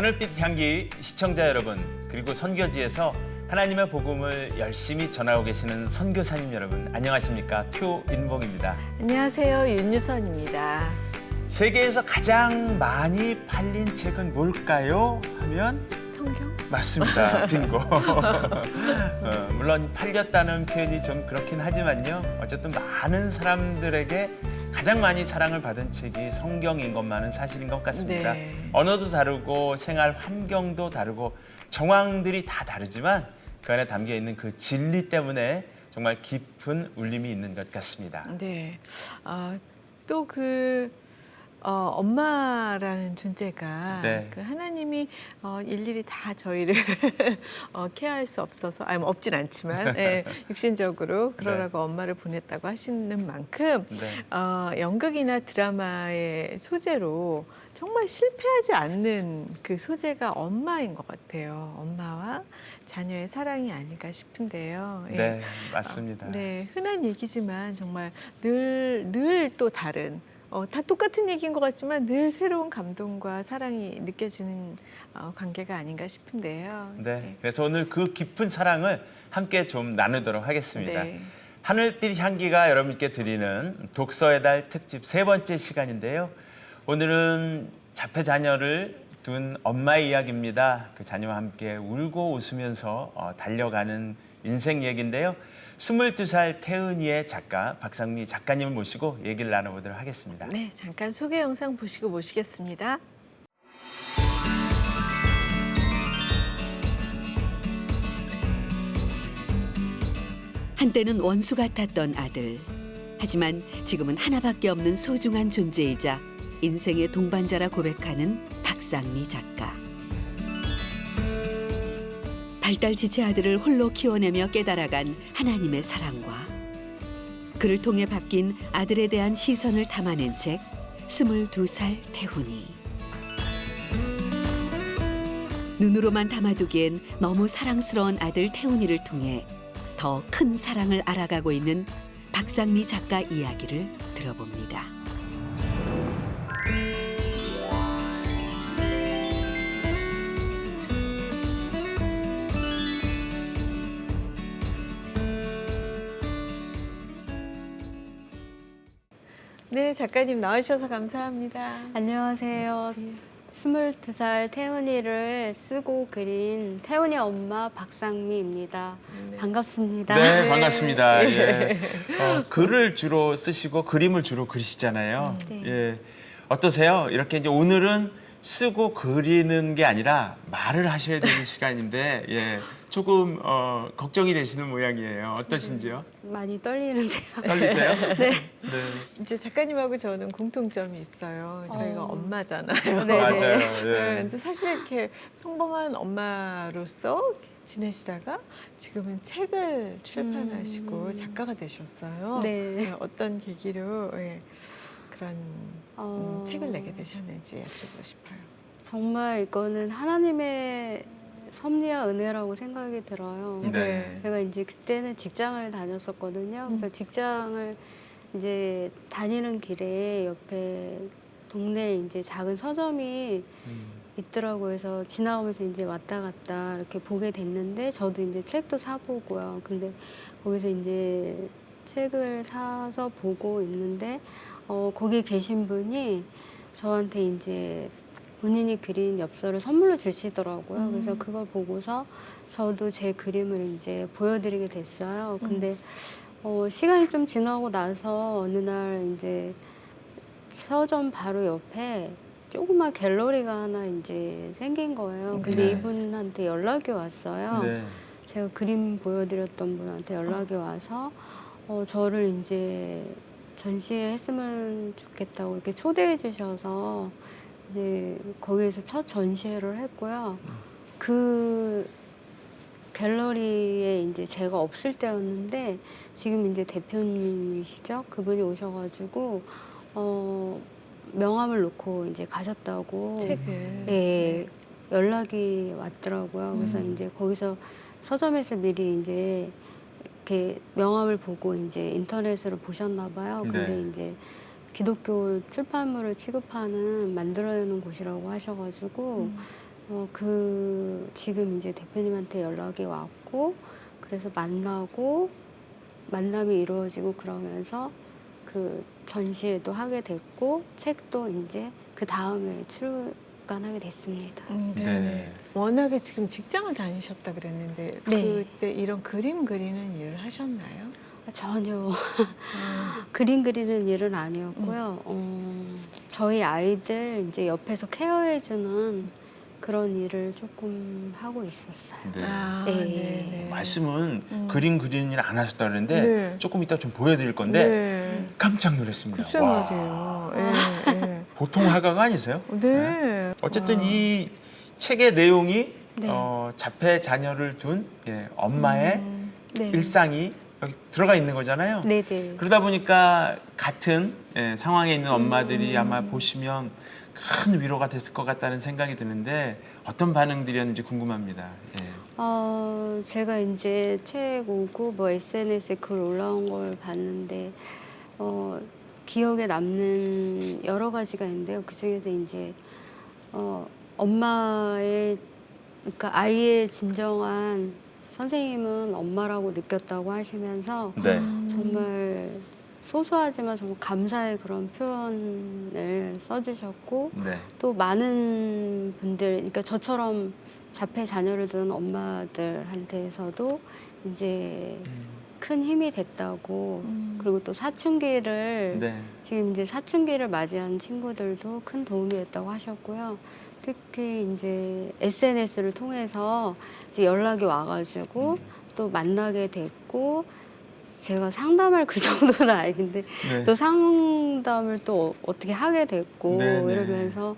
하늘빛 향기 시청자 여러분, 그리고 선교지에서 하나님의 복음을 열심히 전하고 계시는 선교사님 여러분, 안녕하십니까? 표인봉입니다. 안녕하세요. 윤유선입니다. 세계에서 가장 많이 팔린 책은 뭘까요? 하면 성경? 맞습니다. 빙고. 물론 팔렸다는 표현이 좀 그렇긴 하지만요. 어쨌든 많은 사람들에게 가장 많이 사랑을 받은 책이 성경인 것만은 사실인 것 같습니다. 네. 언어도 다르고 생활 환경도 다르고 정황들이 다 다르지만 그 안에 담겨 있는 그 진리 때문에 정말 깊은 울림이 있는 것 같습니다. 네. 또 엄마라는 존재가 네. 그 하나님이 일일이 다 저희를 케어할 수 없어서, 뭐 없진 않지만 육신적으로 그러라고 엄마를 보냈다고 하시는 만큼 네. 연극이나 드라마의 소재로 정말 실패하지 않는 그 소재가 엄마인 것 같아요. 엄마와 자녀의 사랑이 아닐까 싶은데요. 네, 맞습니다. 네, 흔한 얘기지만 정말 늘 또 다른, 다 똑같은 얘기인 것 같지만 늘 새로운 감동과 사랑이 느껴지는 관계가 아닌가 싶은데요. 네, 그래서 오늘 그 깊은 사랑을 함께 좀 나누도록 하겠습니다. 네. 하늘빛 향기가 여러분께 드리는 독서의 달 특집 세 번째 시간인데요. 오늘은 자폐 자녀를 둔 엄마의 이야기입니다. 그 자녀와 함께 울고 웃으면서 달려가는 인생 얘기인데요. 22살 태은이의 작가 박상미 작가님을 모시고 얘기를 나눠보도록 하겠습니다. 네, 잠깐 소개 영상 보시고 모시겠습니다. 한때는 원수 같았던 아들. 하지만 지금은 하나밖에 없는 소중한 존재이자 인생의 동반자라 고백하는 박상미 작가. 발달지체 아들을 홀로 키워내며 깨달아간 하나님의 사랑과 그를 통해 바뀐 아들에 대한 시선을 담아낸 책 22살 태훈이. 눈으로만 담아두기엔 너무 사랑스러운 아들 태훈이를 통해 더 큰 사랑을 알아가고 있는 박상미 작가 이야기를 들어봅니다. 네, 작가님 나와주셔서 감사합니다. 안녕하세요. 22살 태훈이를 쓰고 그린 태훈이 엄마 박상미입니다. 반갑습니다. 네, 반갑습니다. 예. 글을 주로 쓰시고 그림을 주로 그리시잖아요. 네. 예. 어떠세요? 이렇게 이제 오늘은 쓰고 그리는 게 아니라 말을 하셔야 되는 시간인데 예. 조금 걱정이 되시는 모양이에요. 어떠신지요? 많이 떨리는데요. 떨리세요? 네. 네. 이제 작가님하고 저는 공통점이 있어요. 저희가 엄마잖아요. 네, 맞아요. 네. 예. 근데 사실 이렇게 평범한 엄마로서 지내시다가 지금은 책을 출판하시고 작가가 되셨어요. 네. 어떤 계기로 그런 어, 책을 내게 되셨는지 여쭤보고 싶어요. 정말 이거는 하나님의 섭리와 은혜라고 생각이 들어요. 네. 제가 이제 그때는 직장을 다녔었거든요. 그래서 직장을 이제 다니는 길에 옆에 동네에 이제 작은 서점이 있더라고요. 그래서 지나오면서 이제 왔다 갔다 이렇게 보게 됐는데 저도 이제 책도 사보고요. 근데 거기서 이제 책을 사서 보고 있는데 거기 계신 분이 저한테 이제 본인이 그린 엽서를 선물로 주시더라고요. 그래서 그걸 보고서 저도 제 그림을 이제 보여드리게 됐어요. 근데 시간이 좀 지나고 나서 어느 날 이제 서점 바로 옆에 조그만 갤러리가 하나 이제 생긴 거예요. 근데 네. 이분한테 연락이 왔어요. 네. 제가 그림 보여드렸던 분한테 연락이 와서 저를 이제 전시했으면 좋겠다고 이렇게 초대해 주셔서 이제 거기에서 첫 전시회를 했고요. 그 갤러리에 이제 제가 없을 때였는데 지금 이제 대표님이시죠? 그분이 오셔가지고 명함을 놓고 이제 가셨다고 책을. 예, 연락이 왔더라고요. 그래서 이제 거기서 서점에서 미리 이제 이렇게 명함을 보고 이제 인터넷으로 보셨나 봐요. 근데 네. 이제 기독교 출판물을 취급하는 만들어내는 곳이라고 하셔가지고 지금 이제 대표님한테 연락이 왔고, 그래서 만남이 이루어지고 그러면서 그 전시회도 하게 됐고, 책도 이제 그 다음에 출간하게 됐습니다. 네. 네. 워낙에 지금 직장을 다니셨다 그랬는데 네. 그때 이런 그림 그리는 일을 하셨나요? 전혀 그림 그리는 일은 아니었고요. 저희 아이들 이제 옆에서 케어해주는 그런 일을 조금 하고 있었어요. 네. 네. 네. 말씀은 그림 그리는 일 안 하셨다 그랬는데 네. 조금 이따 좀 보여드릴 건데 네. 깜짝 놀랐습니다. 글쎄 와, 말이에요. 예, 보통 화가가 아니세요? 예. 네. 어쨌든 이 책의 내용이 네. 자폐 자녀를 둔 엄마의 네. 일상이 여기 들어가 있는 거잖아요. 네네. 그러다 보니까 같은 상황에 있는 엄마들이 아마 보시면 큰 위로가 됐을 것 같다는 생각이 드는데 어떤 반응들이었는지 궁금합니다. 예. 제가 이제 책 오고 뭐 SNS에 글 올라온 걸 봤는데 기억에 남는 여러 가지가 있는데요. 그 중에서 이제 엄마의, 그러니까 아이의 진정한 선생님은 엄마라고 느꼈다고 하시면서 네. 정말 소소하지만 정말 감사의 그런 표현을 써주셨고, 네. 또 많은 분들, 그러니까 저처럼 자폐 자녀를 둔 엄마들한테서도 이제 큰 힘이 됐다고, 그리고 또 사춘기를 네. 지금 이제 사춘기를 맞이한 친구들도 큰 도움이 됐다고 하셨고요. 특히 이제 SNS를 통해서 이제 연락이 와가지고 또 만나게 됐고, 제가 상담할 그 정도는 아닌데 네. 또 상담을 또 어떻게 하게 됐고 네, 네. 이러면서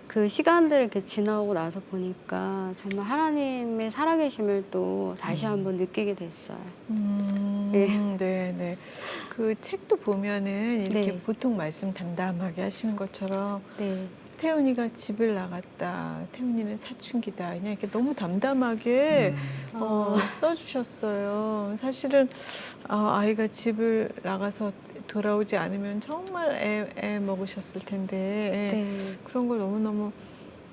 그 시간들 이렇게 지나고 나서 보니까 정말 하나님의 살아계심을 또 다시 한번 느끼게 됐어요. 네, 네. 그 책도 보면은 이렇게 네. 보통 말씀 담담하게 하시는 것처럼 네. 태훈이가 집을 나갔다. 태훈이는 사춘기다. 그냥 이렇게 너무 담담하게 써주셨어요. 사실은 아이가 집을 나가서 돌아오지 않으면 정말 애 먹으셨을 텐데 네. 그런 걸 너무너무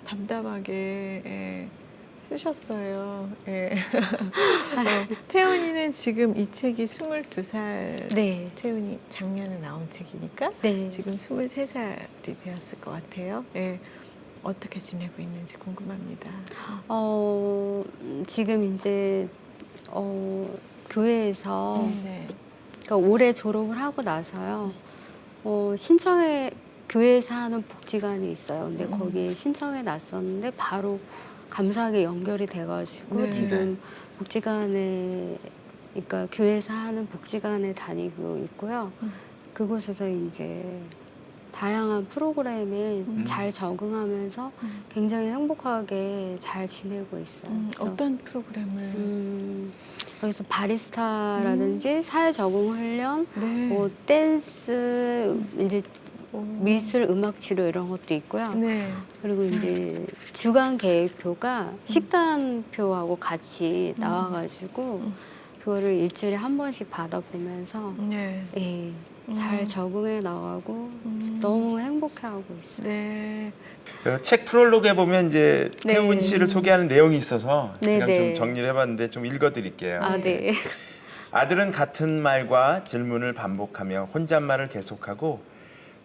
담담하게 쓰셨어요. 예. 태훈이는 지금 이 책이 22살. 네. 태훈이 작년에 나온 책이니까 네. 지금 23살이 되었을 것 같아요. 예. 어떻게 지내고 있는지 궁금합니다. 지금 이제 교회에서 네. 그러니까 올해 졸업을 하고 나서요. 교회에서 하는 복지관이 있어요. 근데 거기에 신청해 놨었는데 바로 감사하게 연결이 돼가지고 네. 지금 복지관에, 그러니까 교회에서 하는 복지관에 다니고 있고요. 그곳에서 이제 다양한 프로그램에 잘 적응하면서 굉장히 행복하게 잘 지내고 있어요. 그래서 어떤 프로그램을? 여기서 바리스타라든지 사회 적응 훈련, 네. 뭐 댄스, 이제 미술, 음악 치료 이런 것도 있고요. 네. 그리고 이제 주간 계획표가 식단표하고 같이 나와가지고 그거를 일주일에 한 번씩 받아보면서 네. 예, 잘 적응해 나가고 너무 행복해하고 있어요. 네. 책 프롤로그에 보면 이제 네. 태훈 씨를 소개하는 내용이 있어서 네, 제가 네. 좀 정리를 해봤는데 좀 읽어드릴게요. 아, 네. 아들은 같은 말과 질문을 반복하며 혼잣말을 계속하고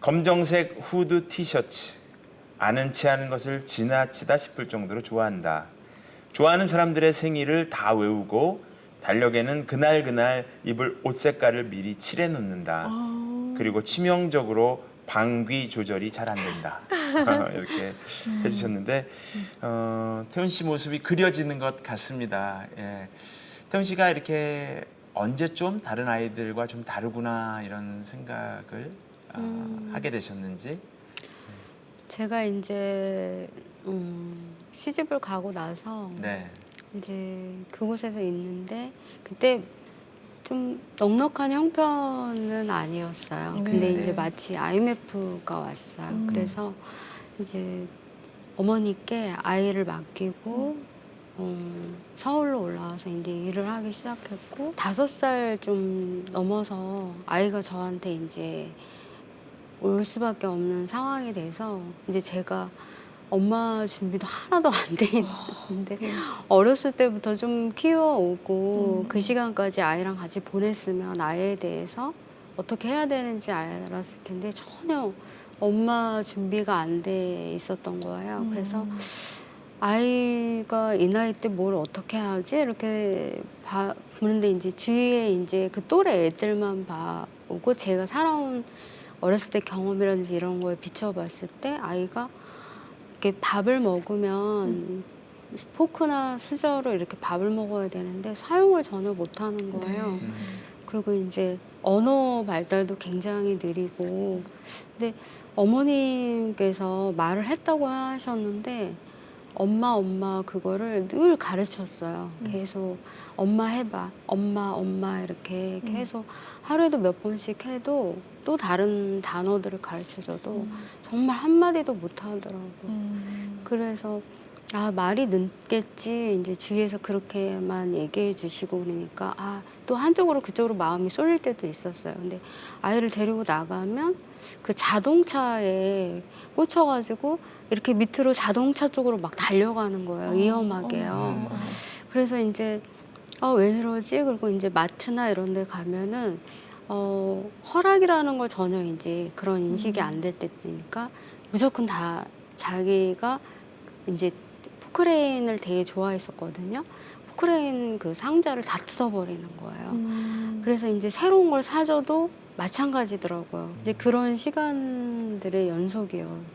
검정색 후드 티셔츠, 아는 체 하는 것을 지나치다 싶을 정도로 좋아한다. 좋아하는 사람들의 생일을 다 외우고 달력에는 그날 입을 옷 색깔을 미리 칠해 놓는다. 그리고 치명적으로 방귀 조절이 잘 안 된다. 이렇게 해주셨는데 태훈 씨 모습이 그려지는 것 같습니다. 예. 태훈 씨가 이렇게 언제 좀 다른 아이들과 좀 다르구나 이런 생각을 하게 되셨는지? 제가 이제 시집을 가고 나서 네. 이제 그곳에서 있는데 그때 좀 넉넉한 형편은 아니었어요. 근데 네. 이제 마치 IMF가 왔어요. 그래서 이제 어머니께 아이를 맡기고 서울로 올라와서 이제 일을 하기 시작했고 5살 좀 넘어서 아이가 저한테 이제 올 수밖에 없는 상황이 돼서 이제 제가 엄마 준비도 하나도 안 돼 있는데 어렸을 때부터 좀 키워오고 그 시간까지 아이랑 같이 보냈으면 아이에 대해서 어떻게 해야 되는지 알았을 텐데 전혀 엄마 준비가 안 돼 있었던 거예요. 그래서 아이가 이 나이 때 뭘 어떻게 하지? 이렇게 보는데 이제 주위에 이제 그 또래 애들만 봐오고 제가 살아온 어렸을 때 경험이라든지 이런 거에 비춰봤을 때 아이가 이렇게 밥을 먹으면 포크나 수저로 이렇게 밥을 먹어야 되는데 사용을 전혀 못하는 거예요. 그리고 이제 언어 발달도 굉장히 느리고 근데 어머님께서 말을 했다고 하셨는데 엄마 그거를 늘 가르쳤어요. 계속 엄마 해봐 엄마 이렇게 계속 하루에도 몇 번씩 해도 또 다른 단어들을 가르쳐줘도 정말 한마디도 못하더라고요. 그래서 아 말이 늦겠지 이제 주위에서 그렇게만 얘기해 주시고 그러니까 아 또 한쪽으로 그쪽으로 마음이 쏠릴 때도 있었어요. 근데 아이를 데리고 나가면 그 자동차에 꽂혀가지고 이렇게 밑으로 자동차 쪽으로 막 달려가는 거예요. 위험하게요. 그래서 이제 왜 이러지? 그리고 이제 마트나 이런 데 가면은 허락이라는 걸 전혀 이제 그런 인식이 안 될 때니까 무조건 다 자기가 이제 포크레인을 되게 좋아했었거든요. 포크레인 그 상자를 다 뜯어버리는 거예요. 그래서 이제 새로운 걸 사줘도 마찬가지더라고요. 이제 그런 시간들의 연속이었어요.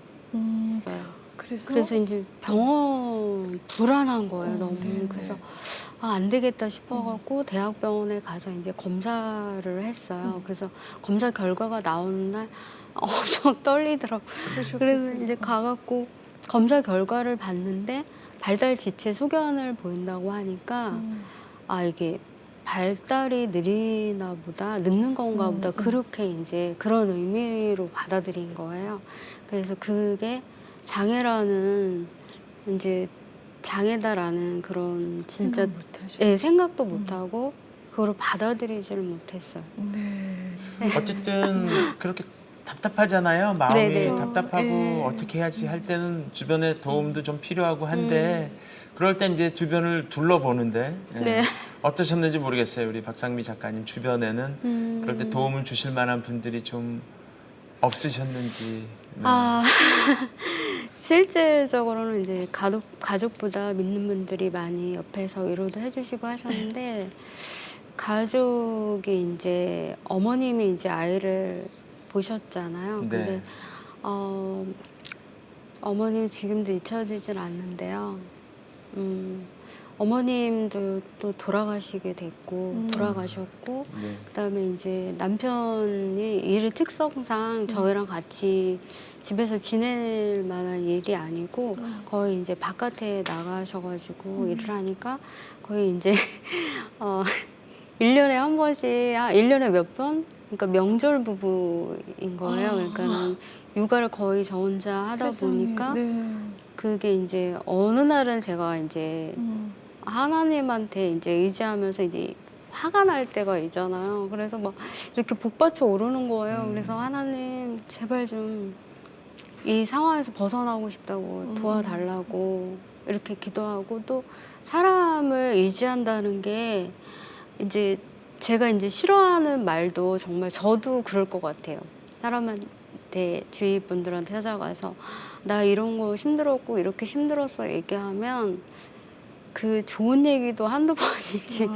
그래서 이제 병원 불안한 거예요, 너무. 그래서 안 되겠다 싶어갖고 대학병원에 가서 이제 검사를 했어요. 그래서 검사 결과가 나오는 날 엄청 떨리더라고요. 그래서 이제 가갖고 검사 결과를 봤는데 발달 지체 소견을 보인다고 하니까 아 이게 발달이 느리나 보다 늦는 건가 보다 그렇게 이제 그런 의미로 받아들인 거예요. 그래서 그게 장애라는 이제 장애다라는 그런 진짜 생각도 못하고 그걸 받아들이지를 못했어요. 어쨌든 그렇게 답답하잖아요. 마음이 네네. 답답하고 네. 어떻게 해야지 할 때는 주변의 도움도 좀 필요하고 한데 그럴 때 이제 주변을 둘러보는데 네. 어떠셨는지 모르겠어요. 우리 박상미 작가님 주변에는 그럴 때 도움을 주실 만한 분들이 좀 없으셨는지. 아 실질적으로는 이제 가족보다 믿는 분들이 많이 옆에서 위로도 해주시고 하셨는데 가족이 이제 어머님이 이제 아이를 보셨잖아요. 네. 근데 어머님 지금도 잊혀지질 않는데요. 어머님도 또 돌아가시게 됐고 돌아가셨고 네. 그다음에 이제 남편이 일의 특성상 저희랑 같이 집에서 지낼 만한 일이 아니고 거의 이제 바깥에 나가셔가지고 일을 하니까 거의 이제 1년에 한 번씩 1년에 몇 번? 그러니까 명절 부부인 거예요. 그러니까는 육아를 거의 저 혼자 하다 보니까 그게 이제 어느 날은 제가 이제 하나님한테 이제 의지하면서 이제 화가 날 때가 있잖아요. 그래서 막 이렇게 복받쳐 오르는 거예요. 그래서 하나님 제발 좀 이 상황에서 벗어나고 싶다고 도와달라고 이렇게 기도하고 또 사람을 의지한다는 게 이제 제가 이제 싫어하는 말도 정말 저도 그럴 것 같아요. 사람한테 주위 분들한테 찾아가서 나 이런 거 힘들었고 이렇게 힘들었어 얘기하면 그 좋은 얘기도 한두 번이지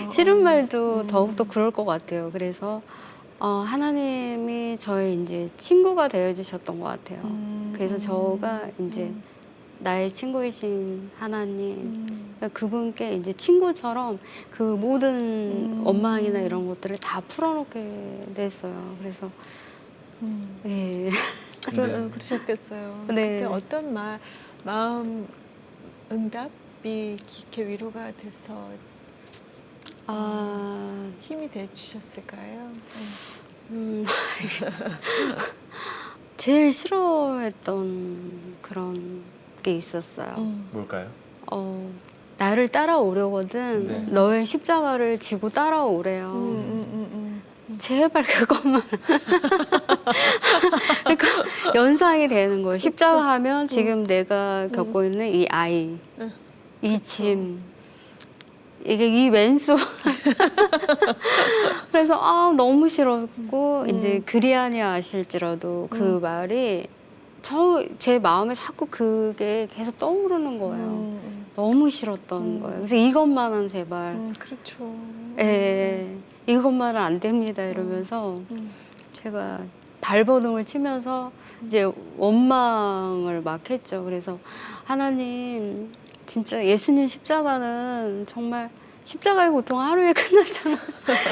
싫은 말도 더욱더 그럴 것 같아요. 그래서 하나님이 저의 이제 친구가 되어주셨던 것 같아요. 그래서 저가 이제 나의 친구이신 하나님, 그러니까 그분께 이제 친구처럼 그 모든 원망이나 이런 것들을 다 풀어놓게 됐어요. 그래서 네. 그러셨겠어요. 네. 그때 어떤 마음 응답이 깊게 위로가 돼서 힘이 돼 주셨을까요? 제일 싫어했던 그런 게 있었어요. 뭘까요? 나를 따라오려거든 네. 너의 십자가를 지고 따라오래요. 제발 그것만. 그러니까 연상이 되는 거예요. 십자가 하면 지금 내가 겪고 있는 이 아이, 이 짐, 이게 이 왼수. 그래서 너무 싫었고 이제 그리하냐 하실지라도 그 말이 제 마음에 자꾸 그게 계속 떠오르는 거예요. 너무 싫었던 거예요. 그래서 이것만은 제발, 그렇죠. 예, 이것만은 안 됩니다 이러면서 제가 발버둥을 치면서 이제 원망을 막 했죠. 그래서 하나님, 진짜 예수님 십자가는 정말 십자가의 고통 하루에 끝났잖아.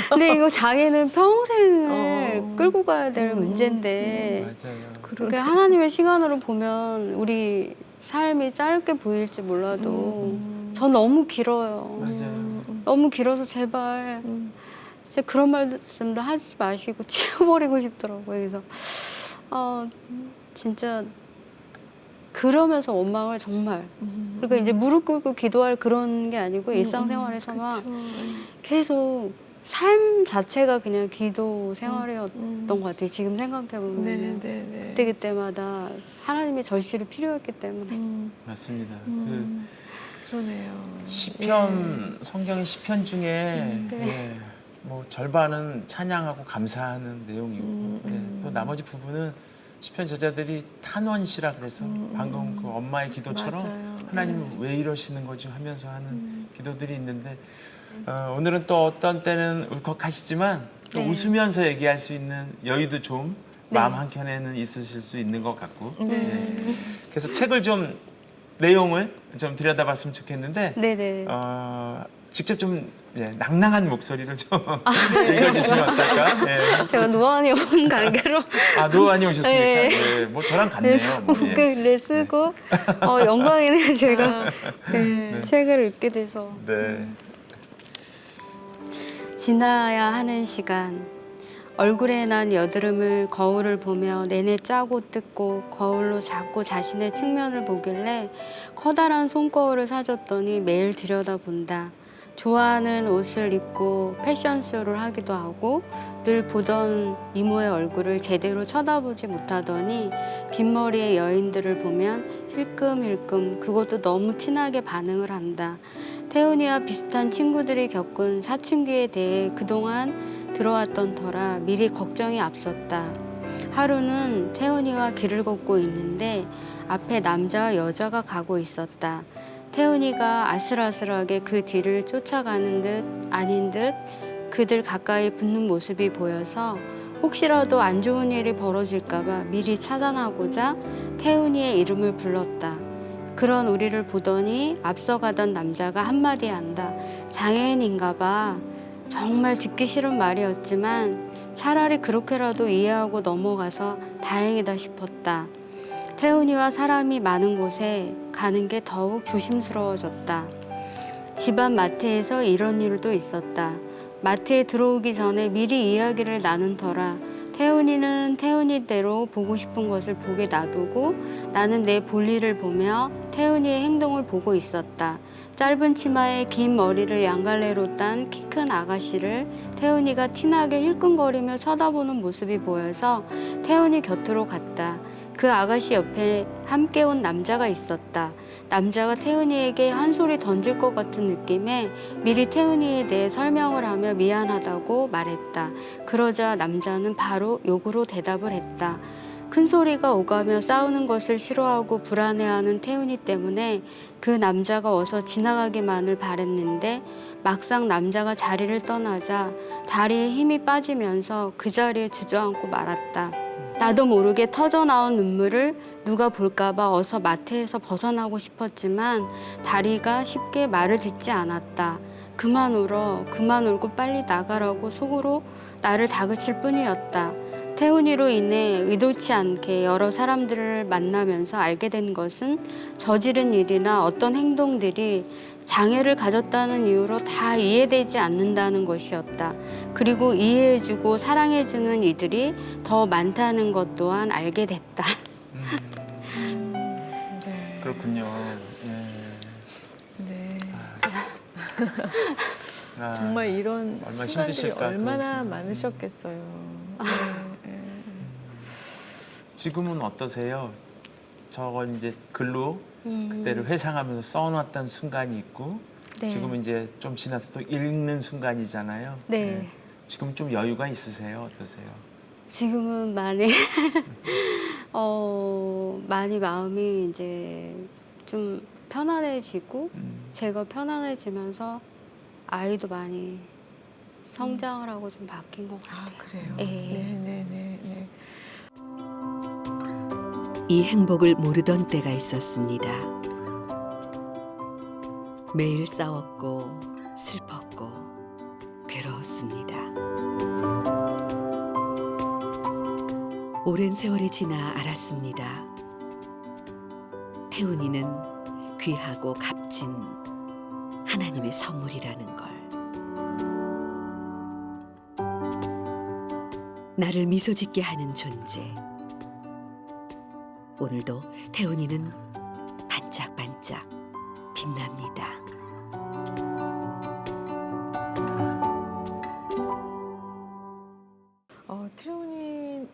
근데 이거 자기는 평생을 끌고 가야 될 문제인데, 맞아요. 그러니까 하나님의 시간으로 보면 우리 삶이 짧게 보일지 몰라도 전 너무 길어요. 맞아요. 너무 길어서 제발 진짜 그런 말씀도 하지 마시고 치워버리고 싶더라고요. 그래서 진짜 그러면서 원망을 정말, 그러니까 이제 무릎 꿇고 기도할 그런 게 아니고 일상생활에서만 계속 삶 자체가 그냥 기도 생활이었던 것 같아요. 지금 생각해보면 그때마다 하나님의 절실히 필요했기 때문에. 맞습니다. 그러네요. 시편, 성경의 시편 중에 뭐 절반은 찬양하고 감사하는 내용이고 또 나머지 부분은 시편 저자들이 탄원시라 그래서 방금 그 엄마의 기도처럼 맞아요. 하나님은 왜 이러시는 거지 하면서 하는 기도들이 있는데 오늘은 또 어떤 때는 울컥하시지만 또 웃으면서 얘기할 수 있는 여유도 좀 마음 한켠에는 있으실 수 있는 것 같고 그래서 책을 좀 내용을 좀 들여다봤으면 좋겠는데 네네. 직접 좀 낭낭한 목소리로 좀 읽어주시면 어떨까? 네. 제가 노안이 온 관계로. 노안이 오셨습니까? 네. 네. 뭐 저랑 같네요. 뭐, 네, 쓰고 영광이네요. 제가 책을 읽게 돼서. 네. 지나야 하는 시간. 얼굴에 난 여드름을 거울을 보며 내내 짜고 뜯고 거울로 자꾸 자신의 측면을 보길래 커다란 손거울을 사줬더니 매일 들여다본다. 좋아하는 옷을 입고 패션쇼를 하기도 하고 늘 보던 이모의 얼굴을 제대로 쳐다보지 못하더니 긴 머리의 여인들을 보면 힐끔힐끔 그것도 너무 티나게 반응을 한다. 태훈이와 비슷한 친구들이 겪은 사춘기에 대해 그동안 들어왔던 터라 미리 걱정이 앞섰다. 하루는 태훈이와 길을 걷고 있는데 앞에 남자와 여자가 가고 있었다. 태훈이가 아슬아슬하게 그 뒤를 쫓아가는 듯 아닌 듯 그들 가까이 붙는 모습이 보여서 혹시라도 안 좋은 일이 벌어질까 봐 미리 차단하고자 태훈이의 이름을 불렀다. 그런 우리를 보더니 앞서가던 남자가 한마디 한다. 장애인인가 봐. 정말 듣기 싫은 말이었지만 차라리 그렇게라도 이해하고 넘어가서 다행이다 싶었다. 태훈이와 사람이 많은 곳에 가는 게 더욱 조심스러워졌다. 집안 마트에서 이런 일도 있었다. 마트에 들어오기 전에 미리 이야기를 나눈 터라 태훈이는 태훈이대로 보고 싶은 것을 보게 놔두고 나는 내 볼일을 보며 태훈이의 행동을 보고 있었다. 짧은 치마에 긴 머리를 양갈래로 딴 키 큰 아가씨를 태훈이가 티나게 힐끔거리며 쳐다보는 모습이 보여서 태훈이 곁으로 갔다. 그 아가씨 옆에 함께 온 남자가 있었다. 남자가 태훈이에게 한 소리 던질 것 같은 느낌에 미리 태훈이에 대해 설명을 하며 미안하다고 말했다. 그러자 남자는 바로 욕으로 대답을 했다. 큰 소리가 오가며 싸우는 것을 싫어하고 불안해하는 태훈이 때문에 그 남자가 어서 지나가기만을 바랬는데 막상 남자가 자리를 떠나자 다리에 힘이 빠지면서 그 자리에 주저앉고 말았다. 나도 모르게 터져나온 눈물을 누가 볼까봐 어서 마트에서 벗어나고 싶었지만 다리가 쉽게 말을 듣지 않았다. 그만 울어, 그만 울고 빨리 나가라고 속으로 나를 다그칠 뿐이었다. 태훈이로 인해 의도치 않게 여러 사람들을 만나면서 알게 된 것은 저지른 일이나 어떤 행동들이 장애를 가졌다는 이유로 다 이해되지 않는다는 것이었다. 그리고 이해해주고 사랑해주는 이들이 더 많다는 것 또한 알게 됐다. 네. 그렇군요. 네. 아, 정말 이런 얼마나 순간들이 힘드실까, 얼마나 그런 많으셨겠어요. 지금은 어떠세요? 저거 이제 글로 그때를 회상하면서 써놨던 순간이 있고 네. 지금은 이제 좀 지나서 또 읽는 순간이잖아요. 네. 지금 좀 여유가 있으세요? 어떠세요? 지금은 많이 많이 마음이 이제 좀 편안해지고 제가 편안해지면서 아이도 많이 성장을 하고 좀 바뀐 것 같아요. 아, 그래요? 예. 네네네. 이 행복을 모르던 때가 있었습니다. 매일 싸웠고 슬펐고 괴로웠습니다. 오랜 세월이 지나 알았습니다. 태훈이는 귀하고 값진 하나님의 선물이라는 걸. 나를 미소 짓게 하는 존재. 오늘도 태훈이는 반짝반짝 빛납니다. 태훈이는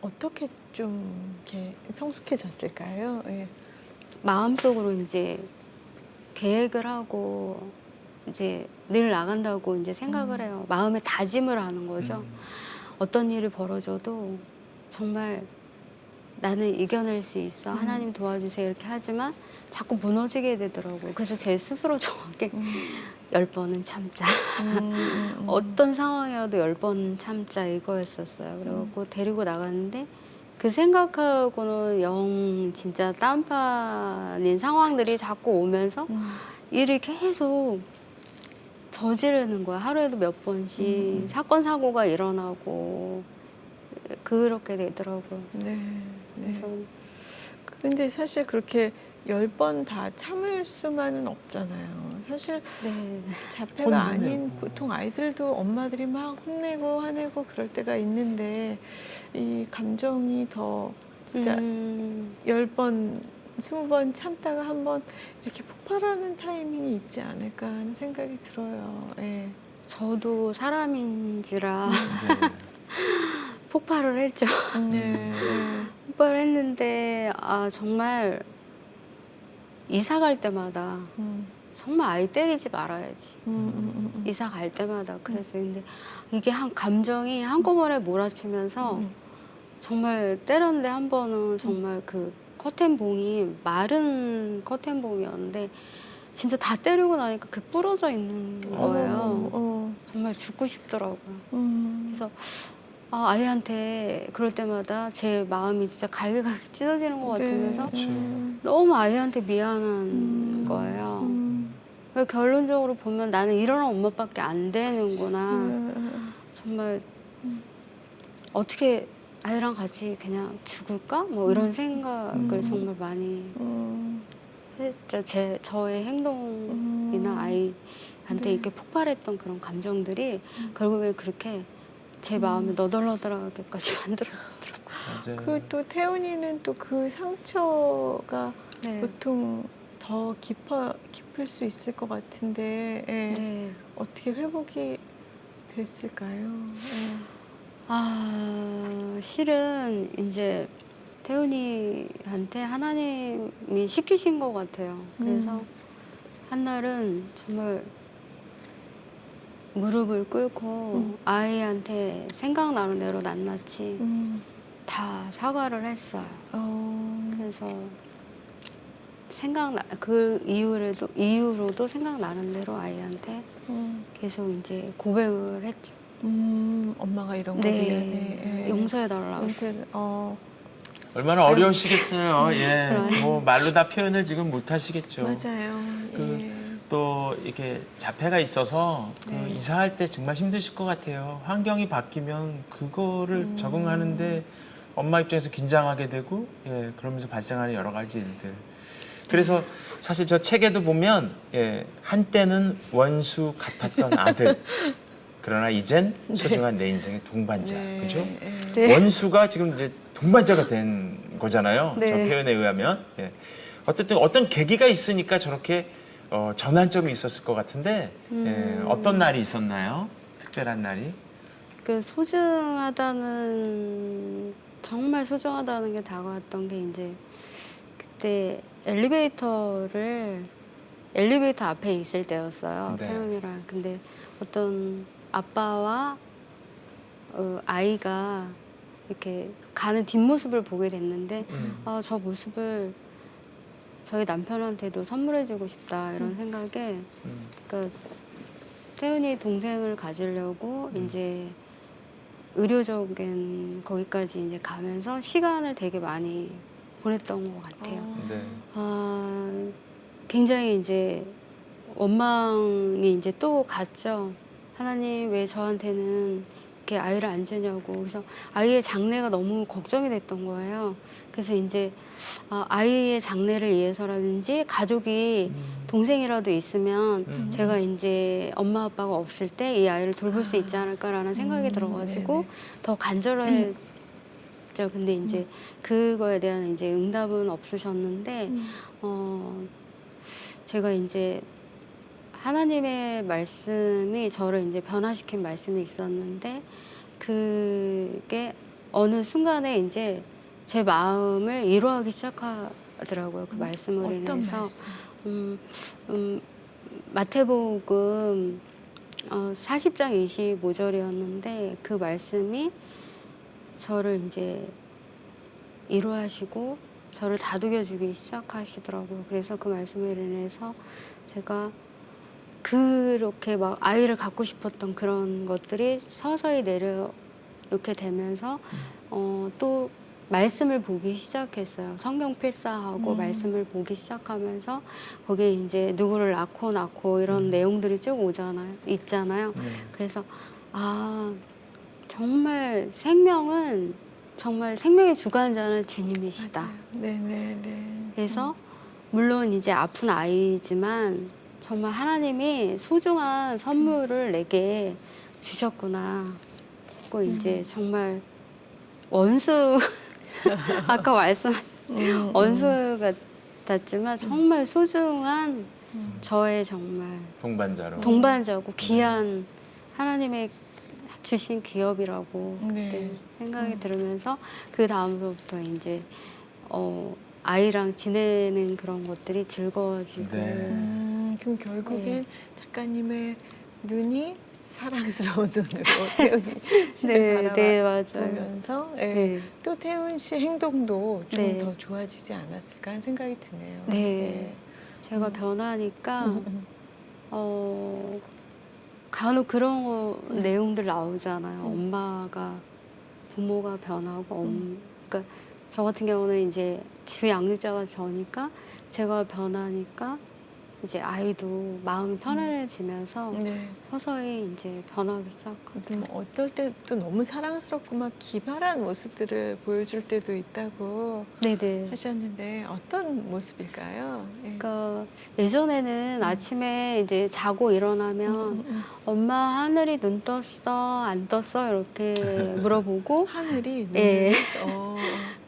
어떻게 좀 이렇게 성숙해졌을까요? 예. 마음속으로 이제 계획을 하고 이제 늘 나간다고 이제 생각을 해요. 마음에 다짐을 하는 거죠. 어떤 일이 벌어져도 정말 나는 이겨낼 수 있어. 하나님 도와주세요. 이렇게 하지만 자꾸 무너지게 되더라고요. 그래서 제 스스로 정하게 10번은 참자. 어떤 상황이어도 10번은 참자 이거였었어요. 그래갖고 데리고 나갔는데 그 생각하고는 영 진짜 딴판인 상황들이 자꾸 오면서 일을 계속 저지르는 거야. 하루에도 몇 번씩 사건 사고가 일어나고 그렇게 되더라고요. 네. 그래서 근데 사실 그렇게 10번 다 참을 수만은 없잖아요. 사실 네. 자폐가 혼내고. 아닌 보통 아이들도 엄마들이 막 혼내고 화내고 그럴 때가 있는데 이 감정이 더 진짜 10번, 20번 참다가 한번 이렇게 폭발하는 타이밍이 있지 않을까 하는 생각이 들어요. 예. 저도 사람인지라 네. 폭발을 했죠. 네. 폭발을 했는데 아 정말 이사 갈 때마다 정말 아이 때리지 말아야지. 이사 갈 때마다 그랬어요. 근데 이게 한 감정이 한꺼번에 몰아치면서 정말 때렸는데 한 번은 정말 그 커튼봉이 마른 커튼봉이었는데 진짜 다 때리고 나니까 그게 부러져 있는 거예요. 정말 죽고 싶더라고요. 그래서 아이한테 그럴 때마다 제 마음이 진짜 갈기갈기 찢어지는 것 같으면서 그렇죠. 너무 아이한테 미안한 거예요. 그러니까 결론적으로 보면 나는 이런 엄마밖에 안 되는구나. 정말 어떻게 아이랑 같이 그냥 죽을까? 뭐 이런 생각을 정말 많이 했죠. 저의 행동이나 아이한테 이렇게 폭발했던 그런 감정들이 결국에 그렇게 제 마음을 너덜너덜하게까지 만들어더라고요. 맞아요. 그 또 태훈이는 또 그 상처가 네. 보통 더 깊을 수 있을 것 같은데 예. 네. 어떻게 회복이 됐을까요? 예. 실은 이제 태훈이한테 하나님이 시키신 것 같아요. 그래서 한날은 정말 무릎을 꿇고 아이한테 생각나는 대로 낱낱이 다 사과를 했어요. 그래서 그 이후로도 생각나는 대로 아이한테 계속 이제 고백을 했죠. 엄마가 이런 거 미안해. 예. 용서해달라고. 얼마나 어려우시겠어요. 예. 그러네. 뭐 말로 다 표현을 지금 못 하시겠죠. 맞아요. 예. 또 이렇게 자폐가 있어서 그 네. 이사할 때 정말 힘드실 것 같아요. 환경이 바뀌면 그거를 적응하는데 엄마 입장에서 긴장하게 되고, 예, 그러면서 발생하는 여러 가지 일들. 그래서 사실 저 책에도 보면, 예, 한때는 원수 같았던 아들. 그러나 이젠 소중한 내 인생의 동반자. 네. 그렇죠? 예. 네. 원수가 지금 이제 동반자가 된 거잖아요. 네. 저 표현에 의하면. 예. 어쨌든 어떤 계기가 있으니까 저렇게 전환점이 있었을 것 같은데 예, 어떤 날이 있었나요? 특별한 날이? 그 소중하다는 정말 소중하다는 게 다가왔던 게 이제 그때 엘리베이터 앞에 있을 때였어요. 네. 태훈이랑. 근데 어떤 아빠와 아이가 이렇게 가는 뒷모습을 보게 됐는데 저 모습을 저희 남편한테도 선물해주고 싶다 이런 생각에 그러니까 태훈이 동생을 가지려고 이제 의료적인 거기까지 이제 가면서 시간을 되게 많이 보냈던 것 같아요. 네. 굉장히 이제 원망이 이제 또 갔죠. 하나님 왜 저한테는 이렇게 아이를 안 주냐고. 그래서 아이의 장래가 너무 걱정이 됐던 거예요. 그래서 이제 아이의 장래를 위해서라든지 가족이 동생이라도 있면 제가 이제 엄마 아빠가 없을 때 이 아이를 돌볼 수 있지 않을까라는 생각이 들어가지고 더 간절했죠. 근데 이제 그거에 대한 이제 응답은 없으셨는데 제가 이제 하나님의 말씀이 저를 이제 변화시킨 말씀이 있었는데 그게 어느 순간에 이제 제 마음을 위로하기 시작하더라고요. 그 말씀을 어떤 인해서. 말씀? 마태복음 40장 25절이었는데 그 말씀이 저를 이제 위로하시고 저를 다독여주기 시작하시더라고요. 그래서 그 말씀을 인해서 제가 그렇게 막 아이를 갖고 싶었던 그런 것들이 서서히 내려놓게 되면서 또 말씀을 보기 시작했어요. 성경 필사하고 말씀을 보기 시작하면서 거기에 이제 누구를 낳고 이런 내용들이 쭉 있잖아요. 그래서 정말 생명은 정말 생명의 주관자는 주님이시다. 맞아요. 네네네. 그래서 물론 이제 아픈 아이지만 정말 하나님이 소중한 선물을 내게 주셨구나. 그 이제 정말 원수 아까 말씀한 원수 같았지만 정말 소중한 저의 정말 동반자고 귀한 하나님의 주신 기업이라고 네. 그때 생각이 들으면서 그 다음부터 이제 아이랑 지내는 그런 것들이 즐거워지고 그럼 결국엔 작가님의 눈이 사랑스러운 눈으로 태훈 씨를 네, 맞아요. 바라보면서 네. 또 태훈 씨 행동도 좀 네. 더 좋아지지 않았을까 하는 생각이 드네요. 네. 제가 변하니까 간혹 그런 내용들 나오잖아요. 부모가 변하고 그러니까 저 같은 경우는 이제 주 양육자가 저니까 제가 변하니까 이제 아이도 마음이 편안해지면서 네. 서서히 이제 변하기 시작하고 어떨 때 또 너무 사랑스럽고 막 기발한 모습들을 보여줄 때도 있다고 네네. 하셨는데 어떤 모습일까요? 예. 그러니까 예전에는 아침에 이제 자고 일어나면 엄마 하늘이 눈 떴어 안 떴어 이렇게 물어보고 하늘이 예. 눈을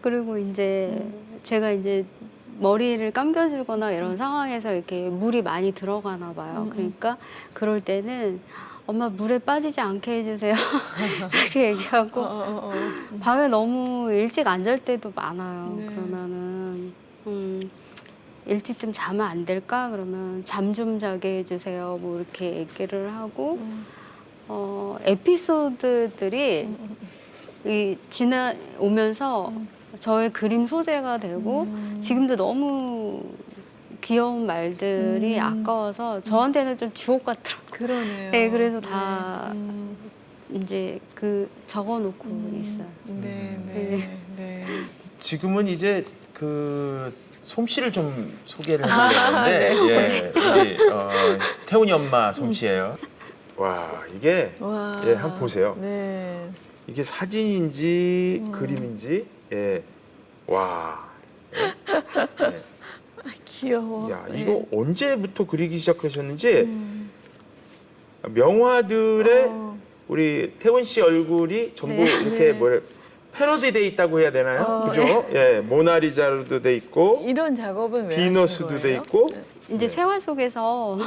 그리고 이제 제가 이제 머리를 감겨주거나 이런 상황에서 이렇게 물이 많이 들어가나 봐요. 그러니까 그럴 때는 엄마 물에 빠지지 않게 해주세요. 이렇게 얘기하고 밤에 너무 일찍 안 잘 때도 많아요. 네. 그러면은 일찍 좀 자면 안 될까? 그러면 잠 좀 자게 해주세요. 뭐 이렇게 얘기를 하고 에피소드들이 지나오면서 저의 그림 소재가 되고 지금도 너무 귀여운 말들이 아까워서 저한테는 좀 주옥 같더라고요. 그러네요. 네, 그래서 다 이제 적어놓고 있어요. 네. 지금은 이제 그 솜씨를 좀 소개를 해드렸는데 예, 우리 태훈이 엄마 솜씨예요. 와 이게 와. 예, 한번 보세요. 네. 이게 사진인지 그림인지 와. 귀여워. 야 이거 언제부터 그리기 시작하셨는지 명화들의 우리 태훈 씨 얼굴이 전부 이렇게 패러디 돼 있다고 해야 되나요? 그죠? 예, 모나리자로도 돼 있고 이런 작업은 왜 비너스도 하신 돼 거예요? 있고 이제 생활 속에서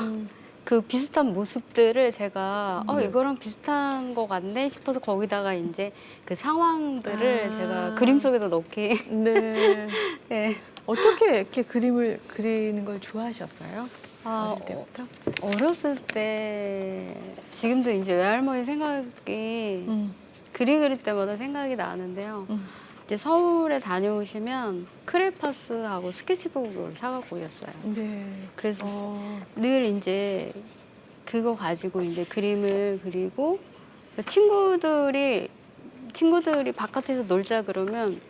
그 비슷한 모습들을 제가 이거랑 비슷한 것 같네 싶어서 거기다가 이제 그 상황들을 제가 그림 속에도 넣기. 네. 네. 어떻게 이렇게 그림을 그리는 걸 좋아하셨어요? 어릴 때부터? 어렸을 때 지금도 이제 외할머니 생각이 그림 그릴 때마다 생각이 나는데요. 이제 서울에 다녀오시면 크레파스하고 스케치북을 사갖고 오셨어요. 네. 그래서 늘 이제 그거 가지고 이제 그림을 그리고 친구들이 바깥에서 놀자 그러면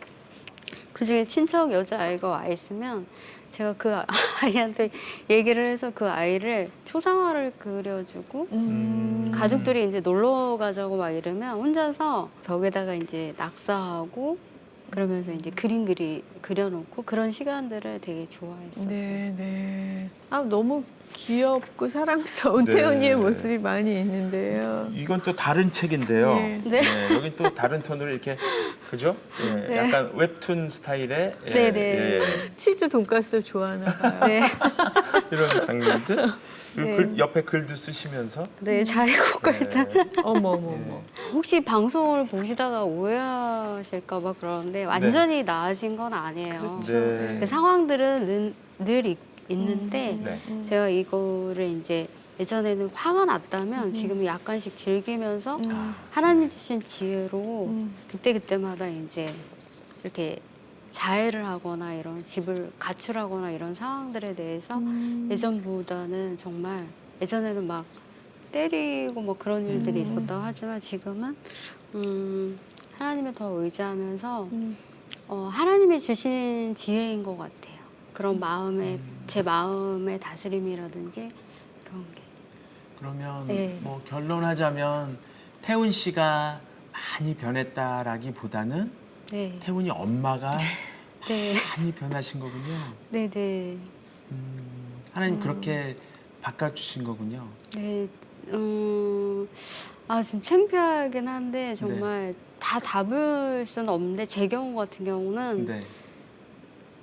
그중에 친척 여자아이가 와 있으면 제가 그 아이한테 얘기를 해서 그 아이를 초상화를 그려주고 가족들이 이제 놀러 가자고 막 이러면 혼자서 벽에다가 이제 낙서하고 그러면서 이제 그림 그려놓고 그런 시간들을 되게 좋아했었어요. 네, 네. 아, 너무 귀엽고 사랑스러운 네. 태훈이의 모습이 많이 있는데요. 이건 또 다른 책인데요. 네. 네. 여긴 또 다른 톤으로 이렇게 그죠? 예, 네. 약간 웹툰 스타일의 네, 네. 치즈 돈가스를 좋아하나 봐요. 네, 이런 장면들. 그리고 네. 옆에 글도 쓰시면서. 네, 자이고 걸다. 어머, 어머, 어머. 혹시 방송을 보시다가 오해하실까봐 그러는데 완전히 나아진 건 아니에요. 네. 그 상황들은 늘 있는데 네. 제가 이거를 이제 예전에는 화가 났다면 지금은 약간씩 즐기면서 하나님 주신 지혜로 그때그때마다 이제 이렇게 자해를 하거나 이런 집을 가출하거나 이런 상황들에 대해서 예전보다는 정말 예전에는 막 때리고 뭐 그런 일들이 있었다고 하지만 지금은 하나님을 더 의지하면서 하나님이 주신 지혜인 것 같아요. 그런 마음의 제 마음의 다스림이라든지 이런 게. 그러면 네. 뭐 결론하자면 태훈 씨가 많이 변했다라기보다는 네, 태훈이 엄마가 네, 많이 변하신 거군요. 네, 네. 하나님 그렇게 바꿔주신 거군요. 네, 지금 창피하긴 한데 정말 다 답을 수는 없는데 제 경우 같은 경우는 네.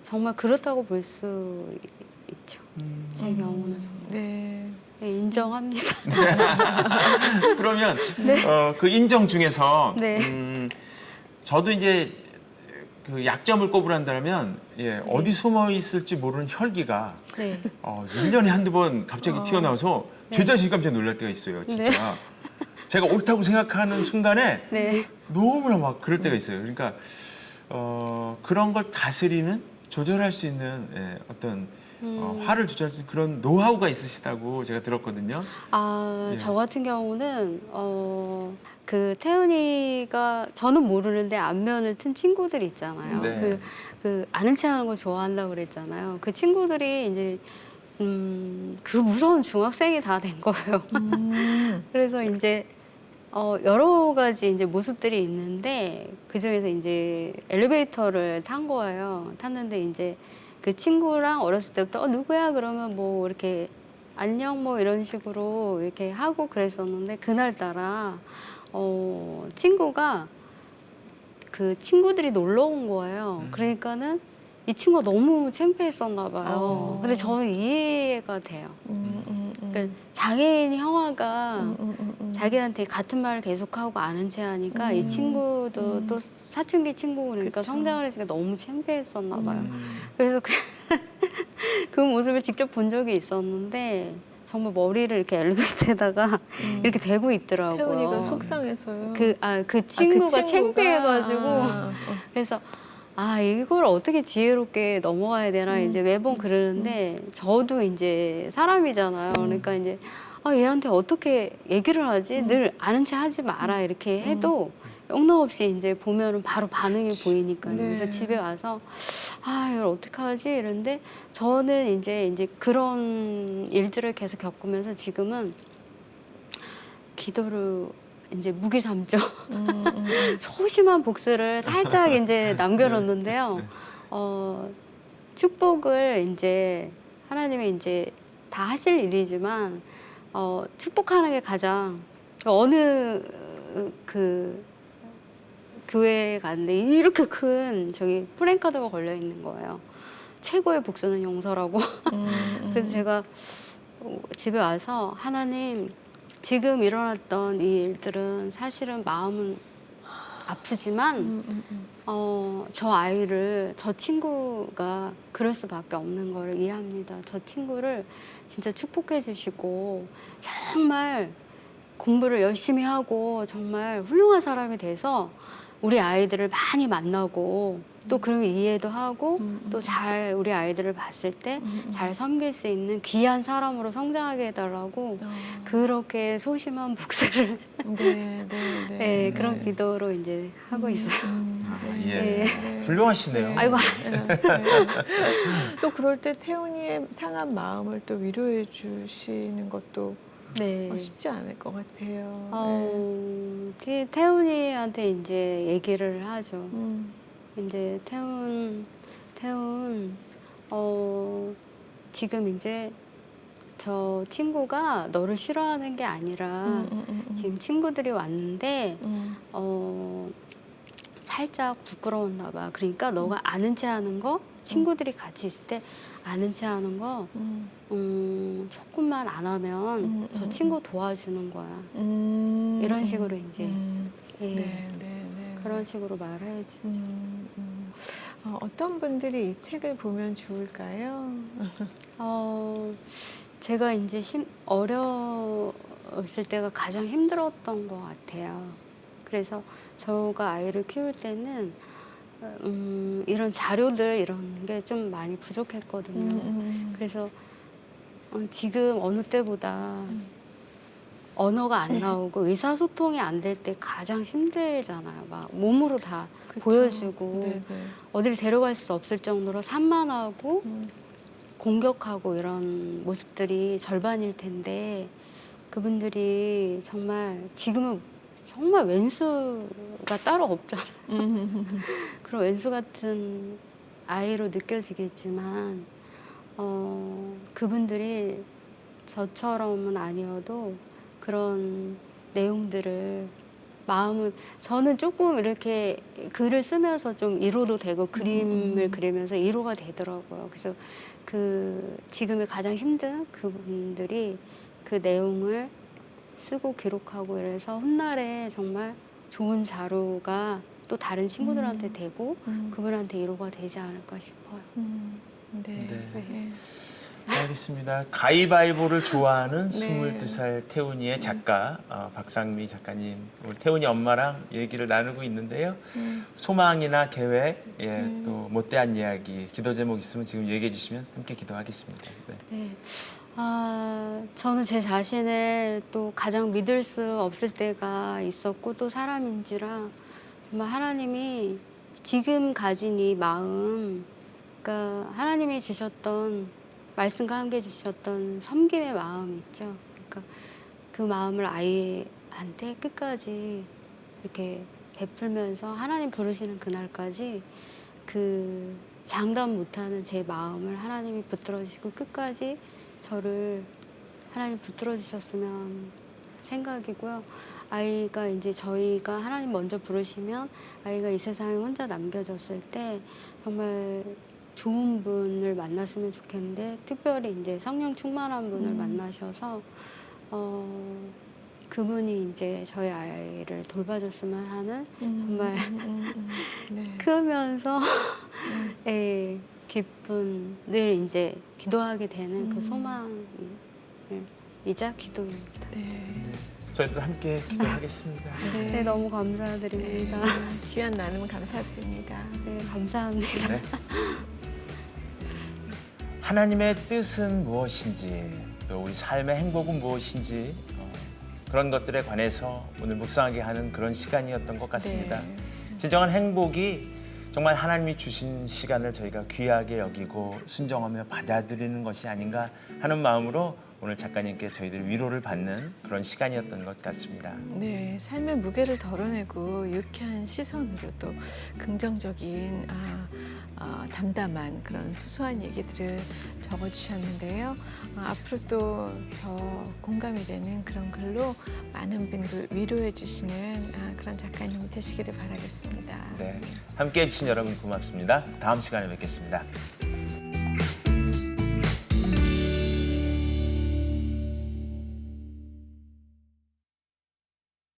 정말 그렇다고 볼 수 있죠. 제 경우는 네. 네, 인정합니다. 그러면 네. 그 인정 중에서 네. 저도 이제 그 약점을 꼽으란다면 어디 숨어 있을지 모르는 혈기가 네, 1년에 한두 번 갑자기 튀어나와서 제 자신이 깜짝 놀랄 때가 있어요. 진짜. 네. 제가 옳다고 생각하는 순간에 네, 너무나 막 그럴 때가 있어요. 그러니까 그런 걸 다스리는 조절할 수 있는 어떤 화를 조절할 수 있는 그런 노하우가 있으시다고 제가 들었거든요. 예. 저 같은 경우는 그 태훈이가 저는 모르는데 안면을 튼 친구들이 있잖아요. 네. 그 아는 체하는 거 좋아한다고 그랬잖아요. 그 친구들이 이제 그 무서운 중학생이 다 된 거예요. 그래서 이제 여러 가지 이제 모습들이 있는데 그 중에서 이제 엘리베이터를 탄 거예요. 탔는데 이제 그 친구랑 어렸을 때부터 누구야 그러면 뭐 이렇게 안녕 뭐 이런 식으로 이렇게 하고 그랬었는데 그날따라 친구가 그 친구들이 놀러 온 거예요. 그러니까는 이 친구가 너무 창피했었나 봐요. 근데 저는 이해가 돼요. 그러니까 장애인 형아가 자기한테 같은 말을 계속하고 아는 체 하니까 이 친구도 또 사춘기 친구 그러니까 그쵸. 성장을 했으니까 너무 창피했었나 봐요. 그래서 그 모습을 직접 본 적이 있었는데 정말 머리를 이렇게 엘리베이터에다가 이렇게 대고 있더라고요. 태훈이가 속상해서요. 그 친구가 창피해가지고 아, 그래서 이걸 어떻게 지혜롭게 넘어가야 되나 이제 매번 그러는데 저도 이제 사람이잖아요. 그러니까 이제 얘한테 어떻게 얘기를 하지? 늘 아는 체 하지 마라 이렇게 해도 영락없이 이제 보면은 바로 반응이 보이니까요. 네. 그래서 집에 와서 이걸 어떻게 하지? 이런데 저는 이제 그런 일들을 계속 겪으면서 지금은 기도를 이제 무기삼죠. 소심한 복수를 살짝 이제 남겨놓는데요. 축복을 이제 하나님이 이제 다 하실 일이지만 축복하는 게 가장 어느 그 교회에 갔는데 이렇게 큰 저기 플랜카드가 걸려 있는 거예요. 최고의 복수는 용서라고. 그래서 제가 집에 와서 하나님 지금 일어났던 이 일들은 사실은 마음은 아프지만 저 아이를 저 친구가 그럴 수밖에 없는 걸 이해합니다. 저 친구를 진짜 축복해 주시고 정말 공부를 열심히 하고 정말 훌륭한 사람이 돼서 우리 아이들을 많이 만나고 또 그러면 이해도 하고 또 잘 우리 아이들을 봤을 때 잘 섬길 수 있는 귀한 사람으로 성장하게 해달라고 그렇게 소심한 목소리를 네, 그런 기도로 이제 하고 있어요. 예. 네. 훌륭하시네요. 아이고. 또 그럴 때 태훈이의 상한 마음을 또 위로해 주시는 것도 네. 쉽지 않을 것 같아요. 태훈이한테 이제 얘기를 하죠. 네. 이제 태훈, 지금 이제 저 친구가 너를 싫어하는 게 아니라 지금 친구들이 왔는데 살짝 부끄러웠나 봐. 그러니까 너가 아는 체 하는 거, 친구들이 같이 있을 때 아는 체 하는 거 조금만 안 하면 저 친구 도와주는 거야. 이런 식으로 이제 예, 그런 식으로 말해주죠. 어떤 분들이 이 책을 보면 좋을까요? 제가 이제 어렸을 때가 가장 힘들었던 것 같아요. 그래서 저가 아이를 키울 때는 이런 자료들 이런 게 좀 많이 부족했거든요. 그래서 지금 어느 때보다 언어가 안 나오고 의사소통이 안 될 때 가장 힘들잖아요. 막 몸으로 다 그쵸. 보여주고 네네. 어디를 데려갈 수 없을 정도로 산만하고 공격하고 이런 모습들이 절반일 텐데 그분들이 정말 지금은 정말 왼수가 따로 없잖아요. 그런 왼수 같은 아이로 느껴지겠지만 그분들이 저처럼은 아니어도 그런 내용들을 마음은 저는 조금 이렇게 글을 쓰면서 좀 위로도 되고 그림을 그리면서 위로가 되더라고요. 그래서 그 지금의 가장 힘든 그분들이 그 내용을 쓰고 기록하고 이래서 훗날에 정말 좋은 자료가 또 다른 친구들한테 되고 그분한테 위로가 되지 않을까 싶어요. 네. 네. 알겠습니다. 가위바위보를 좋아하는 네. 22살 태훈이의 작가 박상미 작가님, 우리 태훈이 엄마랑 얘기를 나누고 있는데요. 소망이나 계획, 또 못대한 이야기, 기도 제목 있으면 지금 얘기해 주시면 함께 기도하겠습니다. 네. 네. 저는 제 자신을 또 가장 믿을 수 없을 때가 있었고 또 사람인지라 정말 하나님이 지금 가진 이 마음, 그러니까 하나님이 주셨던 말씀과 함께 주셨던 섬김의 마음 있죠. 그러니까 그 마음을 아이한테 끝까지 이렇게 베풀면서 하나님 부르시는 그날까지 그 장담 못하는 제 마음을 하나님이 붙들어 주시고 끝까지 저를 하나님 붙들어 주셨으면 생각이고요. 아이가 이제 저희가 하나님 먼저 부르시면 아이가 이 세상에 혼자 남겨졌을 때 정말 좋은 분을 만났으면 좋겠는데 특별히 이제 성령 충만한 분을 만나셔서 그분이 이제 저희 아이를 돌봐줬으면 하는 정말 네. 크면서 예, 기쁜 늘 이제 기도하게 되는 그 소망이자 기도입니다. 네. 저희도 함께 기도하겠습니다. 네, 너무 감사드립니다. 귀한 나눔 감사드립니다. 네, 감사합니다. 네. 하나님의 뜻은 무엇인지, 또 우리 삶의 행복은 무엇인지 그런 것들에 관해서 오늘 묵상하게 하는 그런 시간이었던 것 같습니다. 네. 진정한 행복이 정말 하나님이 주신 시간을 저희가 귀하게 여기고 순종하며 받아들이는 것이 아닌가 하는 마음으로 오늘 작가님께 저희들이 위로를 받는 그런 시간이었던 것 같습니다. 네, 삶의 무게를 덜어내고 유쾌한 시선으로 또 긍정적인 담담한 그런 소소한 얘기들을 적어주셨는데요. 앞으로 또 더 공감이 되는 그런 글로 많은 분들 위로해 주시는 그런 작가님이 되시기를 바라겠습니다. 네, 함께해 주신 여러분 고맙습니다. 다음 시간에 뵙겠습니다.